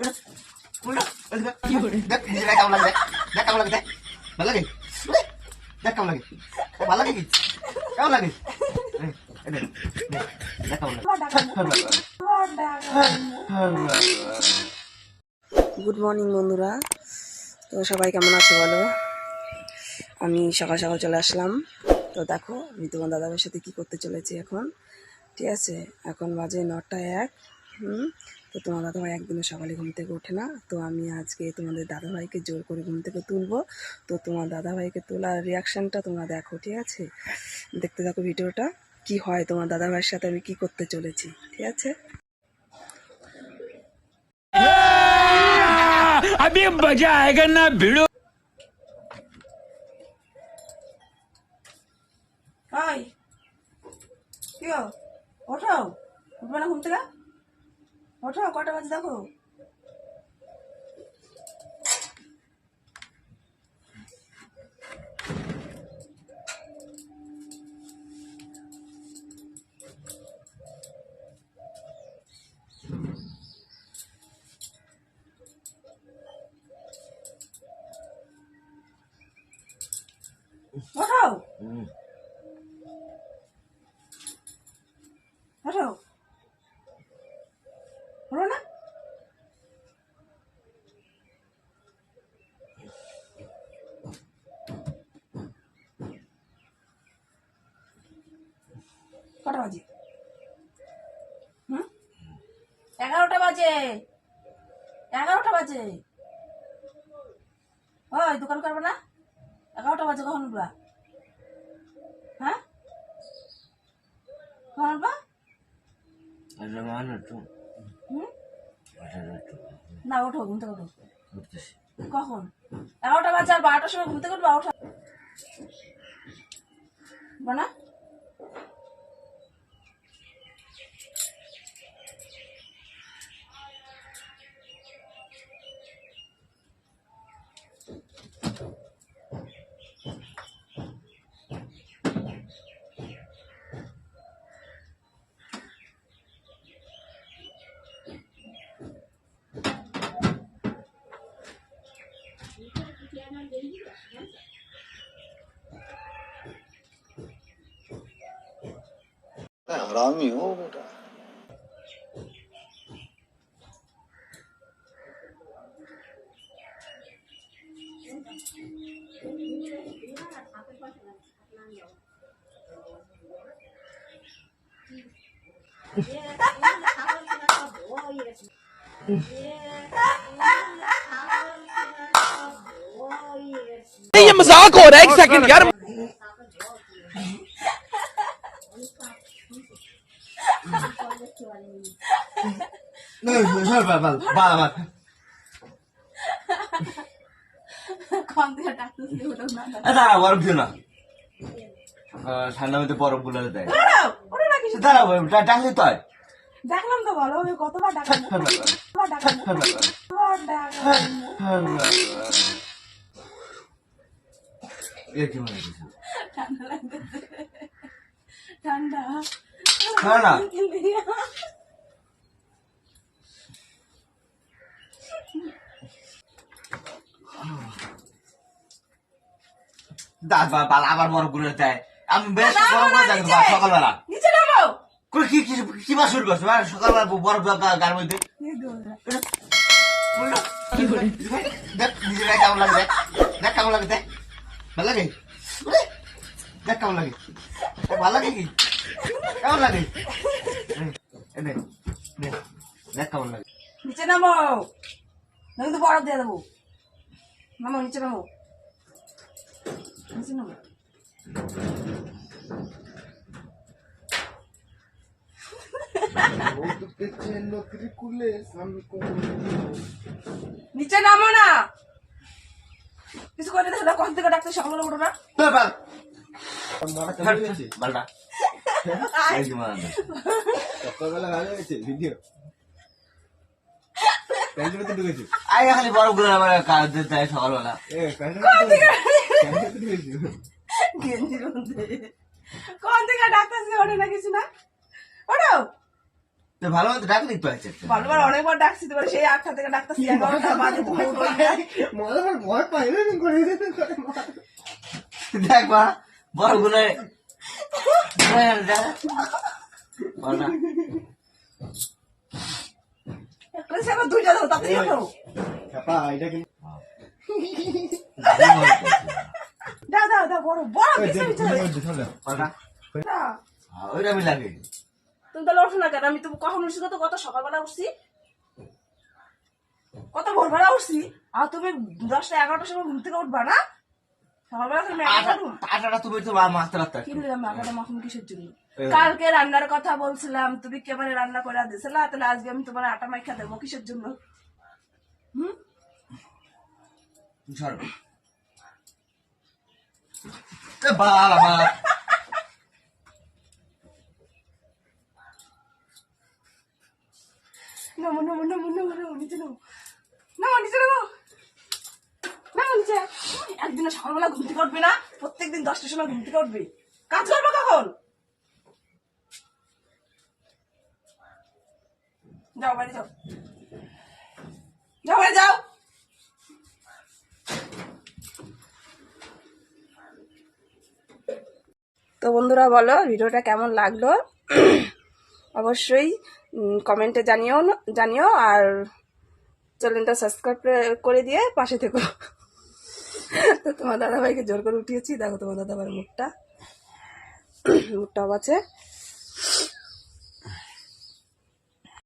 দেখ কেমন লাগে, দেখ কেমন লাগে, দেখ ভালো লাগে, দেখ কেমন লাগে, ভালো লাগে কি কেমন লাগে, দেখ কেমন লাগে। গুড মর্নিং বন্ধুরা, তো সবাই কেমন আছে বলো। আমি সকাল সকাল চলে আসলাম। তো দেখো আমি তোমার দাদাভাইয়ের সাথে কী করতে চলেছি এখন। ঠিক আছে, এখন বাজে 9টা 1। তো তোমার দাদাভাই একদিনও সকালে ঘুম থেকে ওঠে না। তো আমি আজকে তোমাদের দাদাভাইকে জোর করে ঘুম থেকে তুলবো। তো তোমার দাদাভাইকে তোলার রিয়াকশানটা তোমরা দেখো, ঠিক আছে। দেখতে থাকো ভিডিওটা, কি হয় তোমার দাদাভাইয়ের সাথে আমি কি করতে চলেছি, ঠিক আছে। अभी मजा आएगा ना भिड़ो। হাই, কি গো? ওঠো, উঠবে না ঘুম থেকে? ওঠো, কটা বাজে দেখো। ওঠো, ওঠো, হলো না? কটা বাজে? 11টা বাজে, 11টা বাজে। ওই দোকান করবে না? 11টা বাজে, কখন উঠবা? হ্যাঁ, কখন উঠবা? না ওঠো, ঘুম থেকে ওঠো। কখন? 11টা বাজে, আর 12টার সময় ঘুম থেকে উঠবা? ওঠো না। हरामी हो बेटा। ये मजाक हो रहा है, एक सेकंड यार। ঠান্ডা মধ্যে বরফ গুলো দেয়, দাঁড়াবো ডাকলে তো হয়। দেখলাম তো, বলো আমি কতবার ডাকলাম। ঠান্ডা না আবার বরফ গুলো দেয়। আমি বেশ গরম করে থাকি সকালবেলা। নিচে নামো। কি বা শুরু করছো সকালবেলা বরফ গার মধ্যে? দেখ নিজের কেমন লাগে, দেখ কেমন লাগে, দেখ ভালো লাগে, দেখ কেমন লাগে, ভালো লাগে কি কেমন লাগে, দেখ কেমন লাগে। নিচে নামো, না কিন্তু বরফ দিয়ে দেবো। নামো, নিচে নামো, নিচে নামো। নিচে নামো না, কিছু করে দেখো না। কখন থেকে ডাক্তার সকালে ওঠো না? খালি বরফ গুলো সকালবেলা কখন থেকে ডাক্তার ওঠে না কিছু না? ওঠো, তো ভালো মতো ডাক দিতে পারছে ভালোবার অনেকবার ডাকছি তোমার সেই 8টা থেকে ডাকতেছি 11টা বাজে তুমি ফোন দেয়। ভয় পাই দেখ মা বড় গুনে একটা সেবা দুইটা দাও তাড়াতাড়ি দাও দাও দাও দাও বড় বড় কিসের বিচারে না ওইটা আমি লাগে তুমি তাহলে ওঠো না কেন? আমি তো কখন উঠছি কত সকালবেলা উঠছি, কত ভোরবেলা উঠছি, আর তুমি 10টা 11টার সময় ঘুম থেকে উঠবা না? সকালবেলা তুমি আটাটা তুমি তো মারতে রাখতে কি দিলাম আটাটা মাখন কিসের জন্য? কালকে রান্নার কথা বলছিলাম, তুমি কেমন রান্না করে দিয়েছিলা, তাহলে আজকে আমি তোমার আটা মাইখা দেবো কিসের জন্য? সর বাবা নামো নামো নামো নামো নামো নিচে নামো নামো নিচে নামো নামো নিচে। একদিনে সকালবেলা ঘুম থেকে উঠবে না, প্রত্যেকদিন 10টার সময় ঘুম থেকে উঠবে, কাজ করবো কখন? যাও বাড়ি যাও, যাও বাড়ি যাও। তো বন্ধুরা বলো ভিডিওটা কেমন লাগলো অবশ্যই কমেন্টে জানিও আর চ্যানেলটা সাবস্ক্রাইব করে দিয়ে পাশে থেকো। তো তোমার দাদাভাইকে জোর করে উঠিয়েছি, দেখো তোমার দাদাভাইয়ের মুখটা আছে।